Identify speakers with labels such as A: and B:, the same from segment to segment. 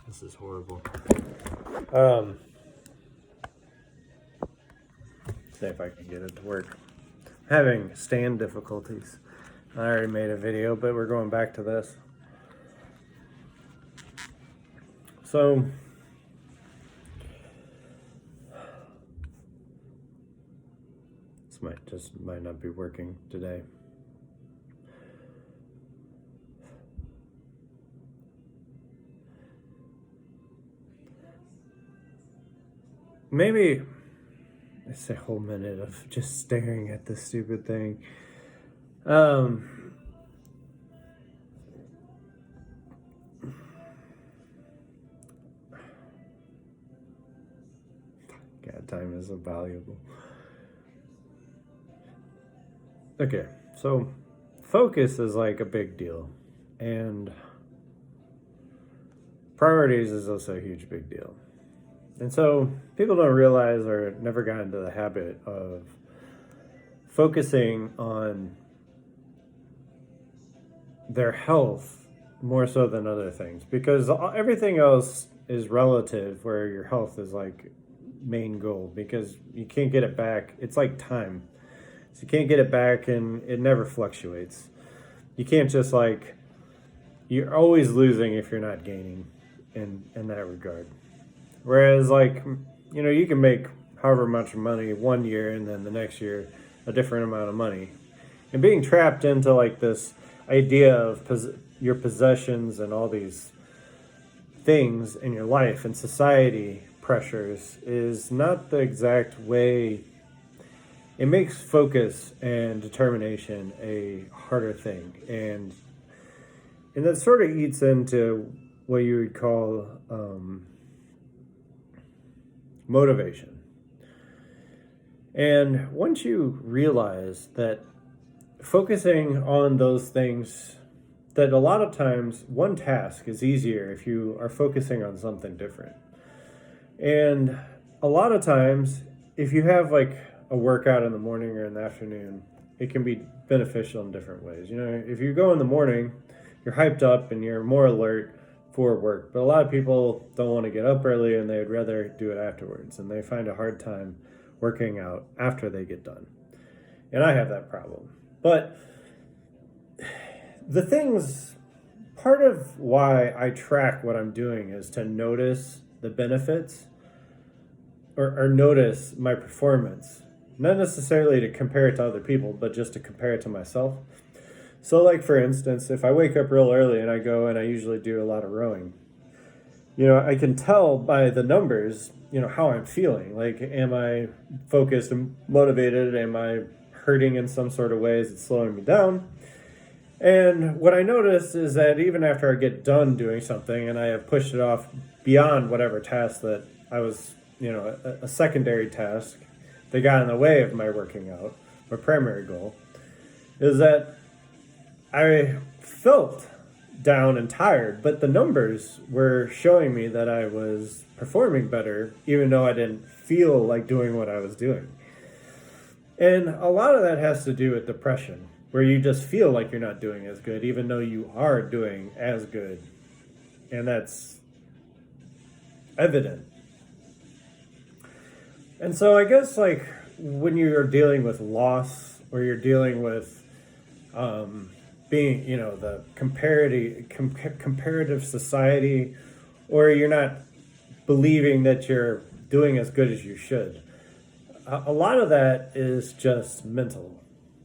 A: This is horrible.
B: See if I can get it to work. Having stand difficulties. I already made a video, but we're going back to this. So, this might not be working today. Maybe it's a whole minute of just staring at this stupid thing. God, time is so valuable. Okay, so focus is like a big deal, and priorities is also a huge big deal. And so people don't realize or never got into the habit of focusing on their health more so than other things, because everything else is relative, where your health is like main goal, because you can't get it back. It's like time. So you can't get it back, and it never fluctuates. You can't just like, you're always losing if you're not gaining in that regard. Whereas, like, you know, you can make however much money one year and then the next year a different amount of money. And being trapped into like this idea of your possessions and all these things in your life and society pressures is not the exact way. It makes focus and determination a harder thing. And that sort of eats into what you would call motivation. And once you realize that focusing on those things, that a lot of times one task is easier if you are focusing on something different. And a lot of times, if you have like a workout in the morning or in the afternoon, it can be beneficial in different ways. You know, if you go in the morning, you're hyped up and you're more alert for work. But a lot of people don't want to get up early, and they'd rather do it afterwards, and they find a hard time working out after they get done. And I have that problem. But the things, part of why I track what I'm doing is to notice the benefits or notice my performance. Not necessarily to compare it to other people, but just to compare it to myself. So like, for instance, if I wake up real early and I go and I usually do a lot of rowing, you know, I can tell by the numbers, you know, how I'm feeling. Like, am I focused and motivated? Am I hurting in some sort of way? Is it slowing me down? And what I notice is that even after I get done doing something and I have pushed it off beyond whatever task that I was, you know, a secondary task that got in the way of my working out, my primary goal, is that I felt down and tired, but the numbers were showing me that I was performing better, even though I didn't feel like doing what I was doing. And a lot of that has to do with depression, where you just feel like you're not doing as good, even though you are doing as good. And that's evident. And so I guess, like, when you're dealing with loss, or you're dealing with being, you know, the comparative society, or you're not believing that you're doing as good as you should, a lot of that is just mental.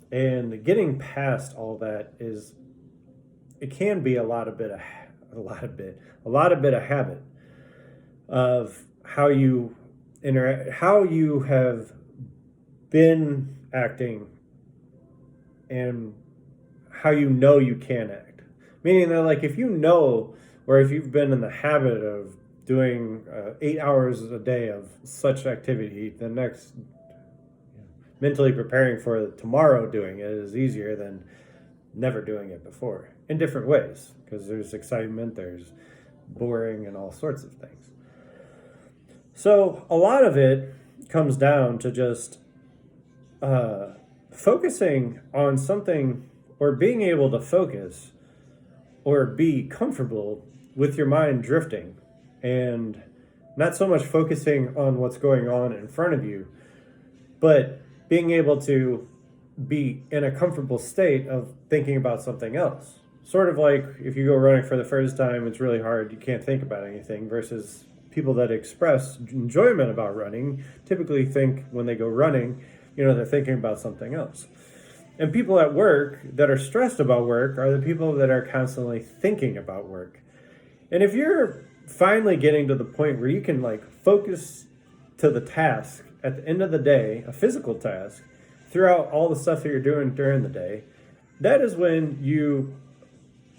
B: And getting past all that it can be a lot of bit of habit of how you interact, how you have been acting, and how you know you can act. Meaning that, like, if you know, or if you've been in the habit of doing 8 hours a day of such activity, the next, mentally preparing for tomorrow doing it is easier than never doing it before, in different ways, because there's excitement, there's boring, and all sorts of things. So a lot of it comes down to just focusing on something, or being able to focus or be comfortable with your mind drifting and not so much focusing on what's going on in front of you, but being able to be in a comfortable state of thinking about something else. Sort of like if you go running for the first time, it's really hard, you can't think about anything, versus people that express enjoyment about running typically think when they go running, they're thinking about something else. And people at work that are stressed about work are the people that are constantly thinking about work. And if you're finally getting to the point where you can focus to the task at the end of the day, a physical task, throughout all the stuff that you're doing during the day, that is when you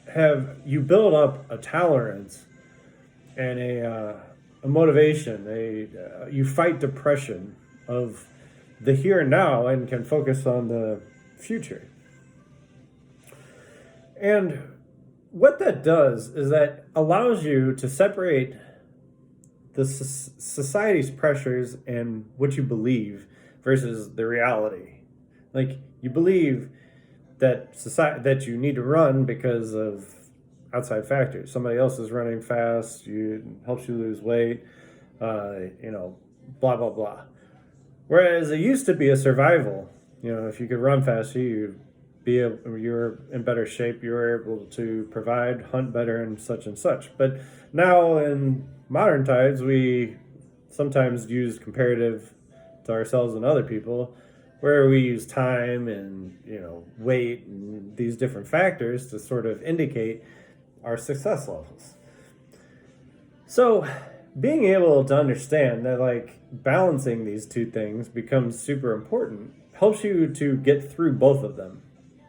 B: build up a tolerance and a motivation. You fight depression of the here and now and can focus on the future. And what that does is that allows you to separate the society's pressures and what you believe versus the reality. Like, you believe that that you need to run because of outside factors. Somebody else is running fast, helps you lose weight, blah blah blah. Whereas it used to be a survival. If you could run faster, you're in better shape. You were able to provide, hunt better, and such and such. But now in modern times, we sometimes use comparative to ourselves and other people, where we use time and weight and these different factors to sort of indicate our success levels. So being able to understand that balancing these two things becomes super important helps you to get through both of them.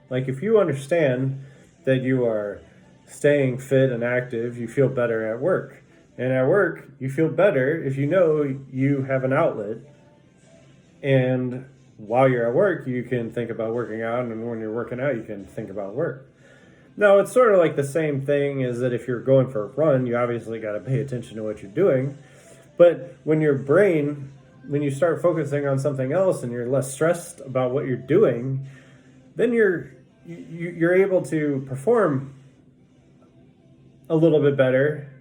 B: If you understand that you are staying fit and active, you feel better at work. And at work, you feel better if you know you have an outlet. And while you're at work, you can think about working out. And when you're working out, you can think about work. Now, it's sort of like the same thing as that if you're going for a run, you obviously got to pay attention to what you're doing. But when you start focusing on something else and you're less stressed about what you're doing, then you're able to perform a little bit better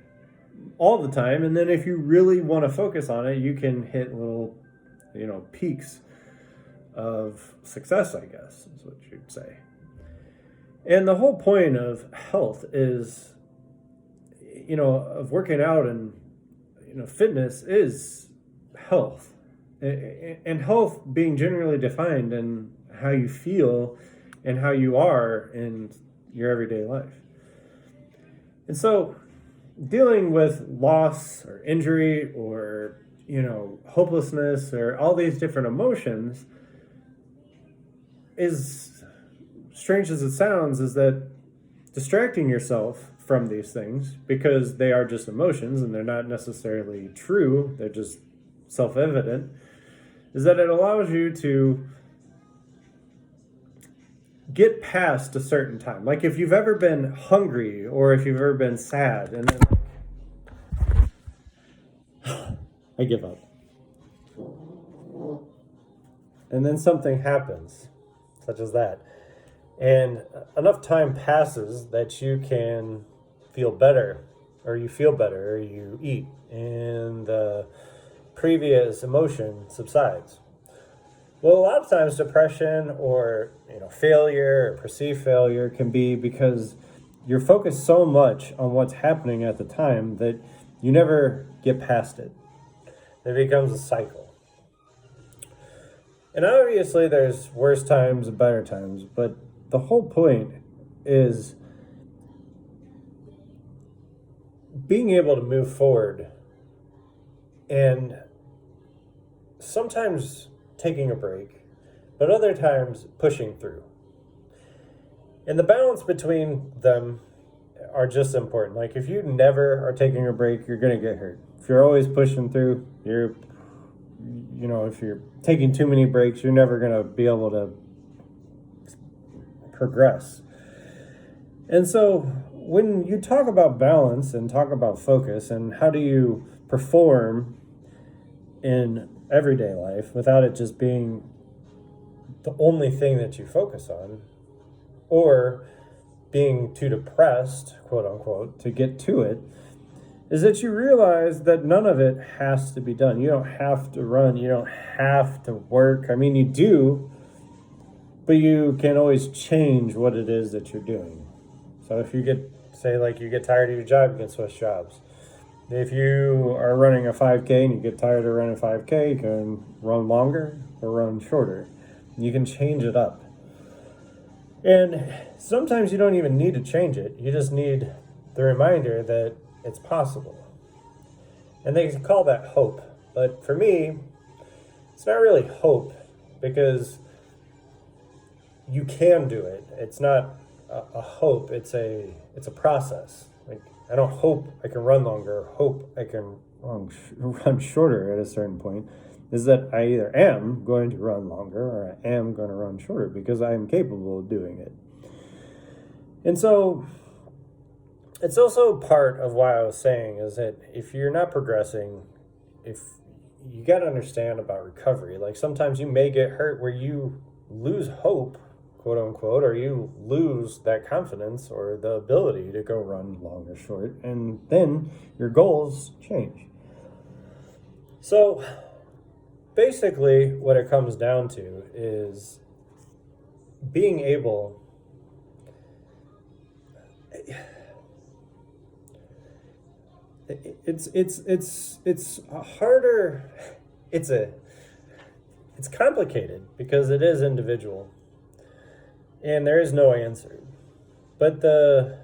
B: all the time. And then if you really want to focus on it, you can hit little, peaks of success, I guess, is what you'd say. And the whole point of health is, of working out and, fitness is health. And health being generally defined in how you feel and how you are in your everyday life. And so dealing with loss or injury or, hopelessness or all these different emotions, is strange as it sounds, is that distracting yourself from these things, because they are just emotions and they're not necessarily true, they're just self-evident, is that it allows you to get past a certain time. Like if you've ever been hungry or if you've ever been sad and then I give up. And then something happens, such as that. And enough time passes that you can feel better, or you feel better, or you eat, and the previous emotion subsides. Well, a lot of times depression or failure or perceived failure can be because you're focused so much on what's happening at the time that you never get past it. It becomes a cycle. And obviously there's worse times and better times, but the whole point is being able to move forward and sometimes taking a break, but other times pushing through. And the balance between them are just important. Like if you never are taking a break, you're going to get hurt. If you're always pushing through, if you're taking too many breaks, you're never going to be able to progress. And so when you talk about balance and talk about focus and how do you perform in everyday life without it just being the only thing that you focus on, or being too depressed, quote unquote, to get to it, is that you realize that none of it has to be done. You don't have to run, you don't have to work. I mean, you do, but you can always change what it is that you're doing. So if you get, say, like you get tired of your job, you can switch jobs. If you are running a 5K and you get tired of running 5K, you can run longer or run shorter. You can change it up. And sometimes you don't even need to change it. You just need the reminder that it's possible. And they call that hope. But for me, it's not really hope, because you can do it. It's not a hope, it's a process. Like, I don't hope I can run longer, or hope I can run shorter at a certain point. Is that I either am going to run longer or I am going to run shorter, because I am capable of doing it. And so it's also part of why I was saying is that if you're not progressing, if you got to understand about recovery, like sometimes you may get hurt where you lose hope, quote unquote, or you lose that confidence or the ability to go run long or short, and then your goals change. So basically what it comes down to is being able, it's harder, it's complicated because it is individual and there is no answer. But the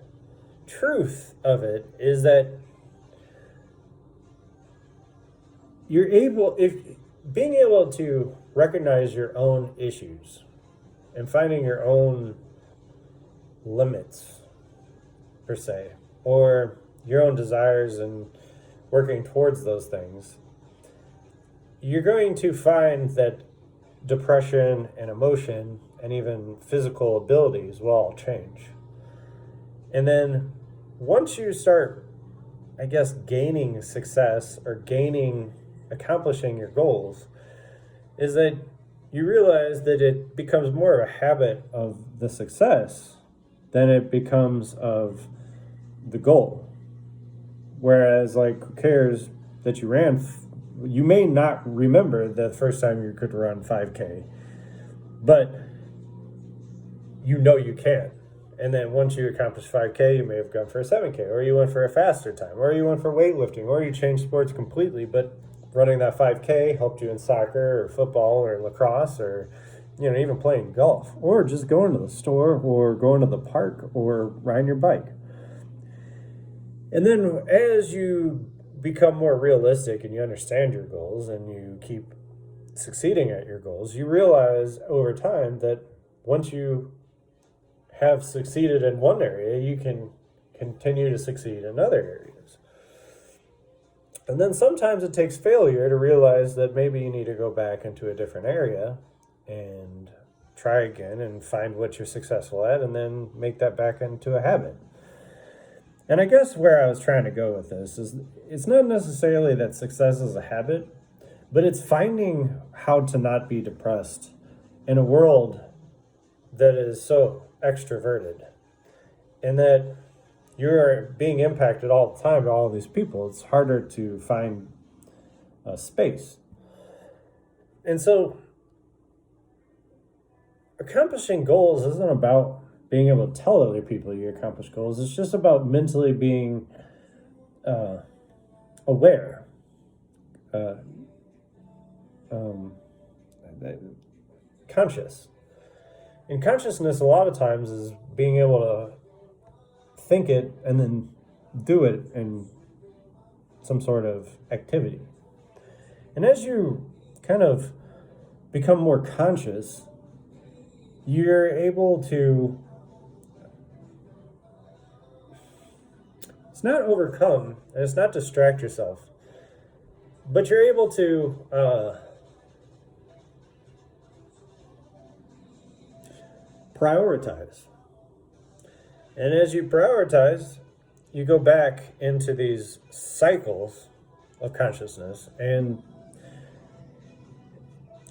B: truth of it is that being able to recognize your own issues and finding your own limits, per se, or your own desires and working towards those things, you're going to find that depression and emotion and even physical abilities will all change. And then once you start, I guess, gaining success or accomplishing your goals, is that you realize that it becomes more of a habit of the success than it becomes of the goal. Whereas, like, who cares that you ran? You may not remember the first time you could run 5K, but you know you can. And then once you accomplish 5K, you may have gone for a 7K, or you went for a faster time, or you went for weightlifting, or you changed sports completely, but running that 5K helped you in soccer or football or lacrosse, or even playing golf, or just going to the store or going to the park or riding your bike. And then as you become more realistic and you understand your goals and you keep succeeding at your goals, you realize over time that once you have succeeded in one area, you can continue to succeed in other areas. And then sometimes it takes failure to realize that maybe you need to go back into a different area and try again and find what you're successful at, and then make that back into a habit. And I guess where I was trying to go with this is it's not necessarily that success is a habit, but it's finding how to not be depressed in a world that is so extroverted, and that you're being impacted all the time by all these people. It's harder to find a space. And so accomplishing goals isn't about being able to tell other people you accomplish goals. It's just about mentally being aware, conscious. And consciousness a lot of times is being able to think it and then do it in some sort of activity. And as you kind of become more conscious, you're able to, it's not overcome and it's not distract yourself, but you're able to prioritize. And as you prioritize, you go back into these cycles of consciousness. And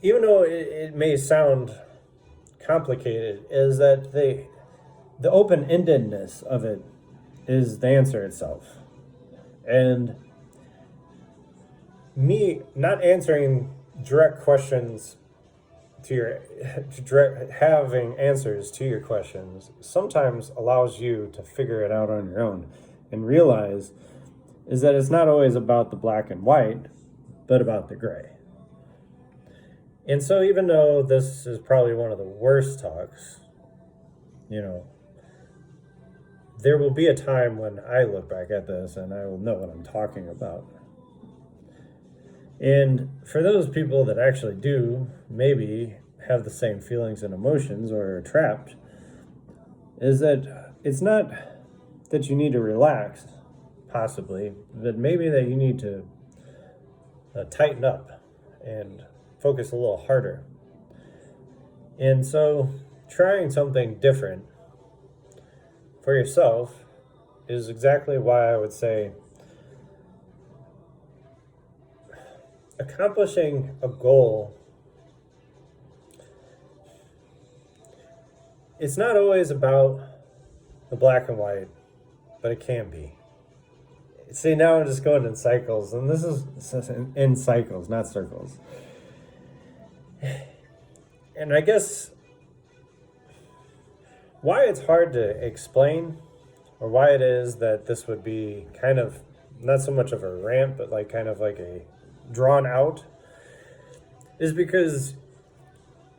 B: even though it may sound complicated, is that the open-endedness of it is the answer itself. And me not answering direct questions to your having answers to your questions sometimes allows you to figure it out on your own and realize is that it's not always about the black and white, but about the gray. And so even though this is probably one of the worst talks, there will be a time when I look back at this and I will know what I'm talking about. And for those people that actually do maybe have the same feelings and emotions or are trapped, is that it's not that you need to relax, possibly, but maybe that you need to tighten up and focus a little harder. And so trying something different for yourself is exactly why I would say accomplishing a goal, it's not always about the black and white, but it can be. See, now I'm just going in cycles, and this is in cycles, not circles. And I guess why it's hard to explain, or why it is that this would be kind of not so much of a rant, but like kind of like a drawn out, is because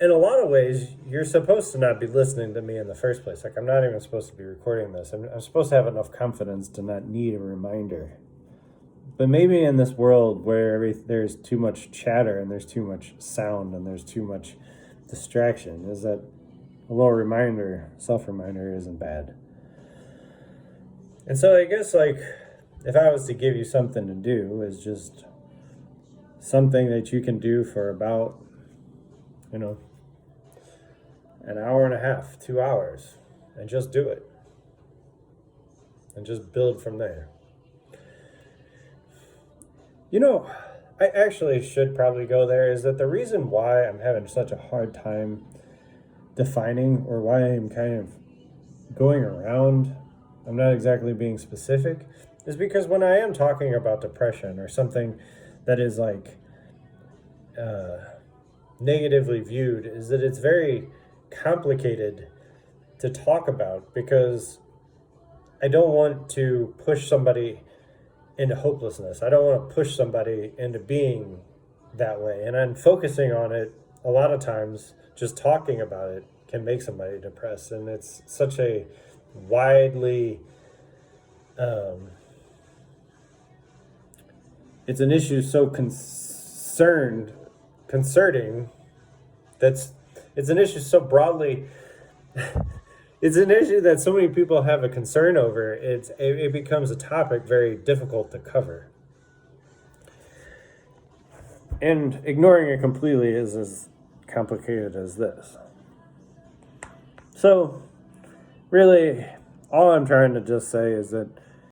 B: in a lot of ways you're supposed to not be listening to me in the first place. Like, I'm not even supposed to be recording this. I'm supposed to have enough confidence to not need a reminder. But maybe in this world where there's too much chatter and there's too much sound and there's too much distraction, is that a little reminder, self-reminder, isn't bad. And so I guess, like, if I was to give you something to do, is just something that you can do for about, an hour and a half, 2 hours, and just do it. And just build from there. I actually should probably go there, is that the reason why I'm having such a hard time defining, or why I'm kind of going around, I'm not exactly being specific, is because when I am talking about depression or something that is like negatively viewed, is that it's very complicated to talk about, because I don't want to push somebody into hopelessness. I don't want to push somebody into being that way. And I'm focusing on it a lot of times, just talking about it can make somebody depressed. And it's such a widely, it's an issue so concerning, it's an issue so broadly, it's an issue that so many people have a concern over. It becomes a topic very difficult to cover. And ignoring it completely is as complicated as this. So, really, all I'm trying to just say is that